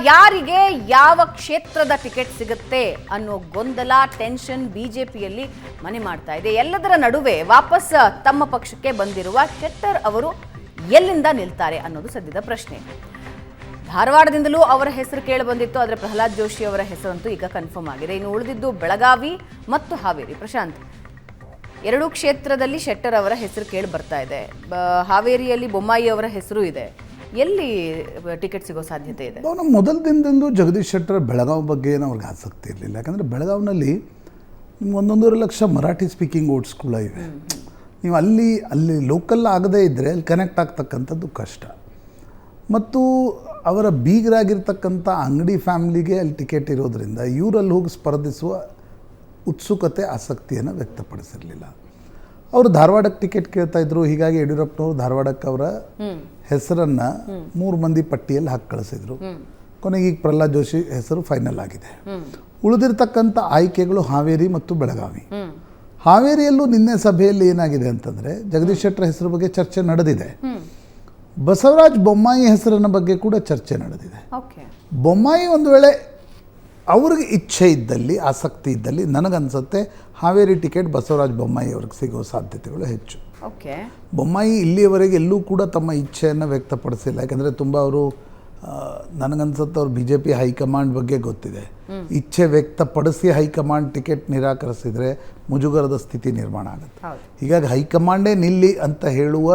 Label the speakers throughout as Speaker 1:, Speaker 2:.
Speaker 1: ಯಾರಿಗೆ ಯಾವ ಕ್ಷೇತ್ರದ ಟಿಕೆಟ್ ಸಿಗುತ್ತೆ ಅನ್ನೋ ಗೊಂದಲ ಟೆನ್ಷನ್ ಬಿಜೆಪಿಯಲ್ಲಿ ಮನೆ ಮಾಡ್ತಾ ಇದೆ. ಎಲ್ಲದರ ನಡುವೆ ವಾಪಸ್ ತಮ್ಮ ಪಕ್ಷಕ್ಕೆ ಬಂದಿರುವ ಶೆಟ್ಟರ್ ಅವರು ಎಲ್ಲಿಂದ ನಿಲ್ತಾರೆ ಅನ್ನೋದು ಸದ್ಯದ ಪ್ರಶ್ನೆ. ಧಾರವಾಡದಿಂದಲೂ ಅವರ ಹೆಸರು ಕೇಳಿ ಬಂದಿತ್ತು, ಆದರೆ ಪ್ರಹ್ಲಾದ್ ಜೋಶಿ ಅವರ ಹೆಸರಂತೂ ಈಗ ಕನ್ಫರ್ಮ್ ಆಗಿದೆ. ಇನ್ನು ಉಳಿದಿದ್ದು ಬೆಳಗಾವಿ ಮತ್ತು ಹಾವೇರಿ. ಪ್ರಶಾಂತ್, ಎರಡೂ ಕ್ಷೇತ್ರದಲ್ಲಿ ಶೆಟ್ಟರ್ ಅವರ ಹೆಸರು ಕೇಳಿ ಬರ್ತಾ ಇದೆ. ಹಾವೇರಿಯಲ್ಲಿ ಬೊಮ್ಮಾಯಿ ಅವರ ಹೆಸರು ಇದೆ. ಎಲ್ಲಿ ಟಿಕೆಟ್ ಸಿಗೋ ಸಾಧ್ಯತೆ ಇದೆ?
Speaker 2: ನಾವು ಮೊದಲ ದಿನದಂದು ಜಗದೀಶ್ ಶೆಟ್ಟರ್ ಬೆಳಗಾವಿ ಬಗ್ಗೆ ಏನು ಅವ್ರಿಗೆ ಆಸಕ್ತಿ ಇರಲಿಲ್ಲ. ಯಾಕಂದರೆ ಬೆಳಗಾವಿನಲ್ಲಿ ನಿಮ್ಗೆ 1.5 ಲಕ್ಷ ಮರಾಠಿ ಸ್ಪೀಕಿಂಗ್ ಓಟ್ಸ್ ಕೂಡ ಇವೆ. ನೀವು ಅಲ್ಲಿ ಲೋಕಲ್ ಆಗದೇ ಇದ್ದರೆ ಅಲ್ಲಿ ಕನೆಕ್ಟ್ ಆಗ್ತಕ್ಕಂಥದ್ದು ಕಷ್ಟ. ಮತ್ತು ಅವರ ಬೀಗರಾಗಿರ್ತಕ್ಕಂಥ ಅಂಗಡಿ ಫ್ಯಾಮ್ಲಿಗೆ ಅಲ್ಲಿ ಟಿಕೆಟ್ ಇರೋದರಿಂದ ಇವರಲ್ಲಿ ಹೋಗಿ ಸ್ಪರ್ಧಿಸುವ ಉತ್ಸುಕತೆ ಆಸಕ್ತಿಯನ್ನು ವ್ಯಕ್ತಪಡಿಸಿರಲಿಲ್ಲ. ಅವರು ಧಾರವಾಡಕ್ಕೆ ಟಿಕೆಟ್ ಕೇಳ್ತಾ ಇದ್ರು. ಹೀಗಾಗಿ ಯಡಿಯೂರಪ್ಪನವರು ಧಾರವಾಡಕ್ಕೆ ಅವರ ಹೆಸರನ್ನು 3 ಮಂದಿ ಪಟ್ಟಿಯಲ್ಲಿ ಹಾಕಿ ಕಳಿಸಿದ್ರು. ಕೊನೆಗೆ ಈಗ ಪ್ರಹ್ಲಾದ್ ಜೋಶಿ ಹೆಸರು ಫೈನಲ್ ಆಗಿದೆ. ಉಳಿದಿರ್ತಕ್ಕಂಥ ಆಯ್ಕೆಗಳು ಹಾವೇರಿ ಮತ್ತು ಬೆಳಗಾವಿ. ಹಾವೇರಿಯಲ್ಲೂ ನಿನ್ನೆ ಸಭೆಯಲ್ಲಿ ಏನಾಗಿದೆ ಅಂತಂದರೆ ಜಗದೀಶ್ ಶೆಟ್ಟರ್ ಹೆಸರು ಬಗ್ಗೆ ಚರ್ಚೆ ನಡೆದಿದೆ. ಬಸವರಾಜ ಬೊಮ್ಮಾಯಿ ಹೆಸರಿನ ಬಗ್ಗೆ ಕೂಡ ಚರ್ಚೆ ನಡೆದಿದೆ. ಬೊಮ್ಮಾಯಿ ಒಂದು ವೇಳೆ ಅವ್ರಿಗೆ ಇಚ್ಛೆ ಇದ್ದಲ್ಲಿ, ಆಸಕ್ತಿ ಇದ್ದಲ್ಲಿ, ನನಗನ್ಸುತ್ತೆ ಹಾವೇರಿ ಟಿಕೆಟ್ ಬಸವರಾಜ ಬೊಮ್ಮಾಯಿ ಅವ್ರಿಗೆ ಸಿಗೋ ಸಾಧ್ಯತೆಗಳು ಹೆಚ್ಚು. ಬೊಮ್ಮಾಯಿ ಇಲ್ಲಿಯವರೆಗೆ ಎಲ್ಲೂ ಕೂಡ ತಮ್ಮ ಇಚ್ಛೆಯನ್ನು ವ್ಯಕ್ತಪಡಿಸಿಲ್ಲ. ಯಾಕಂದರೆ ತುಂಬ ಅವರು ನನಗನ್ಸುತ್ತೆ ಅವ್ರು BJP ಹೈಕಮಾಂಡ್ ಬಗ್ಗೆ ಗೊತ್ತಿದೆ. ಇಚ್ಛೆ ವ್ಯಕ್ತಪಡಿಸಿ ಹೈಕಮಾಂಡ್ ಟಿಕೆಟ್ ನಿರಾಕರಿಸಿದರೆ ಮುಜುಗರದ ಸ್ಥಿತಿ ನಿರ್ಮಾಣ ಆಗುತ್ತೆ. ಹೀಗಾಗಿ ಹೈಕಮಾಂಡೇ ನಿಲ್ಲಿ ಅಂತ ಹೇಳುವ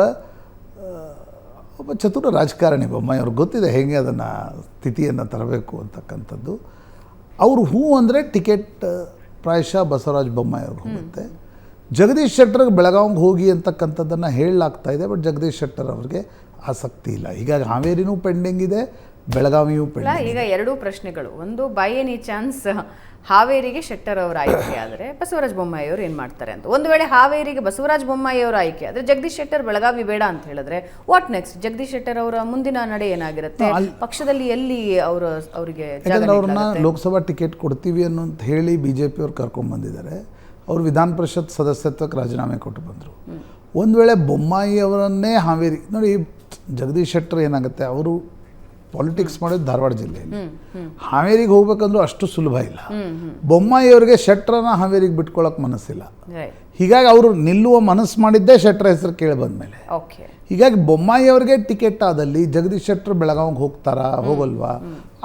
Speaker 2: ಒಬ್ಬ ಚತುರ ರಾಜಕಾರಣಿ ಬೊಮ್ಮಾಯಿ. ಅವ್ರಿಗೆ ಗೊತ್ತಿದೆ ಹೇಗೆ ಅದನ್ನು ಸ್ಥಿತಿಯನ್ನು ತರಬೇಕು ಅಂತಕ್ಕಂಥದ್ದು. ಅವರು ಹೂ ಅಂದರೆ ಟಿಕೆಟ್ ಪ್ರಾಯಶಃ ಬಸವರಾಜ ಬೊಮ್ಮಾಯಿ ಅವ್ರಿಗೆ ಹೋಗುತ್ತೆ. ಜಗದೀಶ್ ಶೆಟ್ಟರ್ಗೆ ಬೆಳಗಾವಿಗೆ ಹೋಗಿ ಅಂತಕ್ಕಂಥದ್ದನ್ನು ಹೇಳಲಾಗ್ತಾ ಇದೆ. ಬಟ್ ಜಗದೀಶ್ ಶೆಟ್ಟರ್ ಅವ್ರಿಗೆ ಆಸಕ್ತಿ ಇಲ್ಲ. ಹೀಗಾಗಿ ಹಾವೇರಿನೂ ಪೆಂಡಿಂಗ್ ಇದೆ, ಬೆಳಗಾವಿಯೂ ಪೆಂಡಿಂಗ್.
Speaker 1: ಈಗ ಎರಡೂ ಪ್ರಶ್ನೆಗಳು. ಒಂದು, ಬೈ ಎನಿ ಚಾನ್ಸ್ ಹಾವೇರಿಗೆ ಶೆಟ್ಟರ್ ಅವರ ಆಯ್ಕೆ ಆದರೆ ಬಸವರಾಜ ಬೊಮ್ಮಾಯಿ ಅವರು ಏನು ಮಾಡ್ತಾರೆ ಅಂತ. ಒಂದು ವೇಳೆ ಹಾವೇರಿಗೆ ಬಸವರಾಜ ಬೊಮ್ಮಾಯಿ ಅವರ ಆಯ್ಕೆ ಆದರೆ ಜಗದೀಶ್ ಶೆಟ್ಟರ್ ಬೆಳಗಾವಿ ಬೇಡ ಅಂತ ಹೇಳಿದ್ರೆ ವಾಟ್ ನೆಕ್ಸ್ಟ್? ಜಗದೀಶ್ ಶೆಟ್ಟರ್ ಅವರ ಮುಂದಿನ ನಡೆ ಏನಾಗಿರುತ್ತೆ? ಪಕ್ಷದಲ್ಲಿ ಎಲ್ಲಿ ಅವರಿಗೆ
Speaker 2: ಅವ್ರನ್ನ ಲೋಕಸಭಾ ಟಿಕೆಟ್ ಕೊಡ್ತೀವಿ ಅನ್ನೋಂತ ಹೇಳಿ BJP ಅವ್ರು ಕರ್ಕೊಂಡ್ಬಂದಿದ್ದಾರೆ. ಅವರು ವಿಧಾನ ಪರಿಷತ್ ಸದಸ್ಯತ್ವಕ್ಕೆ ರಾಜೀನಾಮೆ ಕೊಟ್ಟು ಬಂದರು. ಒಂದು ವೇಳೆ ಬೊಮ್ಮಾಯಿ ಅವರನ್ನೇ ಹಾವೇರಿ ನೋಡಿ, ಜಗದೀಶ್ ಶೆಟ್ಟರ್ ಏನಾಗುತ್ತೆ, ಅವರು ಪಾಲಿಟಿಕ್ಸ್ ಮಾಡೋದು ಧಾರವಾಡ ಜಿಲ್ಲೆಯಲ್ಲಿ. ಹಾವೇರಿಗೆ ಹೋಗ್ಬೇಕಂದ್ರೂ ಅಷ್ಟು ಸುಲಭ ಇಲ್ಲ. ಬೊಮ್ಮಾಯಿ ಅವರಿಗೆ ಶೆಟ್ಟರನ್ನ ಹಾವೇರಿಗೆ ಬಿಟ್ಕೊಳ್ಳೋಕೆ ಮನಸ್ಸಿಲ್ಲ. ಹೀಗಾಗಿ ಅವರು ನಿಲ್ಲುವ ಮನಸ್ಸು ಮಾಡಿದ್ದೇ ಶೆಟ್ಟರ್ ಹೆಸರು ಕೇಳಿ ಬಂದಮೇಲೆ. ಹೀಗಾಗಿ ಬೊಮ್ಮಾಯಿ ಅವರಿಗೆ ಟಿಕೆಟ್ ಆದಲ್ಲಿ ಜಗದೀಶ್ ಶೆಟ್ಟರ್ ಬೆಳಗಾವಿಗೆ ಹೋಗ್ತಾರಾ, ಹೋಗಲ್ವಾ?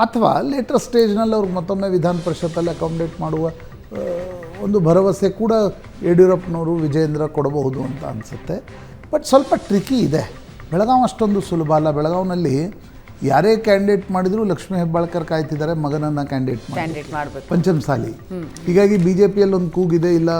Speaker 2: ಅಥವಾ ಲೇಟರ್ ಸ್ಟೇಜ್ನಲ್ಲಿ ಅವ್ರಿಗೆ ಮತ್ತೊಮ್ಮೆ ವಿಧಾನ ಪರಿಷತ್ತಲ್ಲಿ ಅಕಾಮಿಡೇಟ್ ಮಾಡುವ ಒಂದು ಭರವಸೆ ಕೂಡ ಯಡಿಯೂರಪ್ಪನವರು ವಿಜೇಂದ್ರ ಕೊಡಬಹುದು ಅಂತ ಅನಿಸುತ್ತೆ. ಬಟ್ ಸ್ವಲ್ಪ ಟ್ರಿಕಿ ಇದೆ. ಬೆಳಗಾವಿ ಅಷ್ಟೊಂದು ಸುಲಭ ಅಲ್ಲ. ಬೆಳಗಾವಿನಲ್ಲಿ ಯಾರೇ ಕ್ಯಾಂಡಿಡೇಟ್ ಮಾಡಿದರೂ ಲಕ್ಷ್ಮೀ ಹೆಬ್ಬಾಳ್ಕರ್ ಕಾಯ್ತಿದ್ದಾರೆ ಮಗನನ್ನು ಕ್ಯಾಂಡಿಡೇಟ್ ಮಾಡಬೇಕು, ಪಂಚಮಸಾಲಿ. ಹೀಗಾಗಿ BJPಯಲ್ಲಿ ಒಂದು ಕೂಗಿದೆ, ಇಲ್ಲ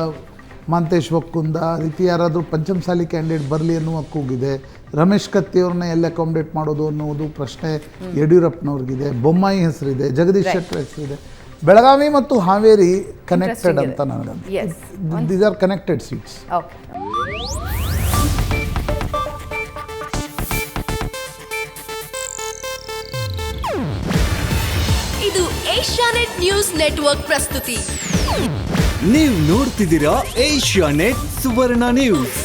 Speaker 2: ಮಾಂತೇಶ್ ಒಕ್ಕುಂದ ರೀತಿ ಯಾರಾದರೂ ಪಂಚಮಸಾಲಿ ಕ್ಯಾಂಡಿಡೇಟ್ ಬರಲಿ ಅನ್ನುವ ಕೂಗಿದೆ. ರಮೇಶ್ ಕತ್ತಿಯವ್ರನ್ನ ಎಲ್ಲ ಅಕಾಮಿಡೇಟ್ ಮಾಡೋದು ಅನ್ನೋದು ಪ್ರಶ್ನೆ ಯಡಿಯೂರಪ್ಪನವ್ರಿಗಿದೆ. ಬೊಮ್ಮಾಯಿ ಹೆಸರಿದೆ, ಜಗದೀಶ್ ಶೆಟ್ಟರ್ ಹೆಸರಿದೆ. ಬೆಳಗಾವಿ ಮತ್ತು ಹಾವೇರಿ ಕನೆಕ್ಟೆಡ್ ಅಂತ ನನಗನ್ಸುತ್ತೆ. These are connected seats.
Speaker 3: ಇದು ಏಷ್ಯಾನೆಟ್ ನ್ಯೂಸ್ ನೆಟ್ವರ್ಕ್ ಪ್ರಸ್ತುತಿ.
Speaker 4: ನೀವು ನೋಡ್ತಿದ್ದೀರಾ ಏಷ್ಯಾನೆಟ್ ಸುವರ್ಣ ನ್ಯೂಸ್.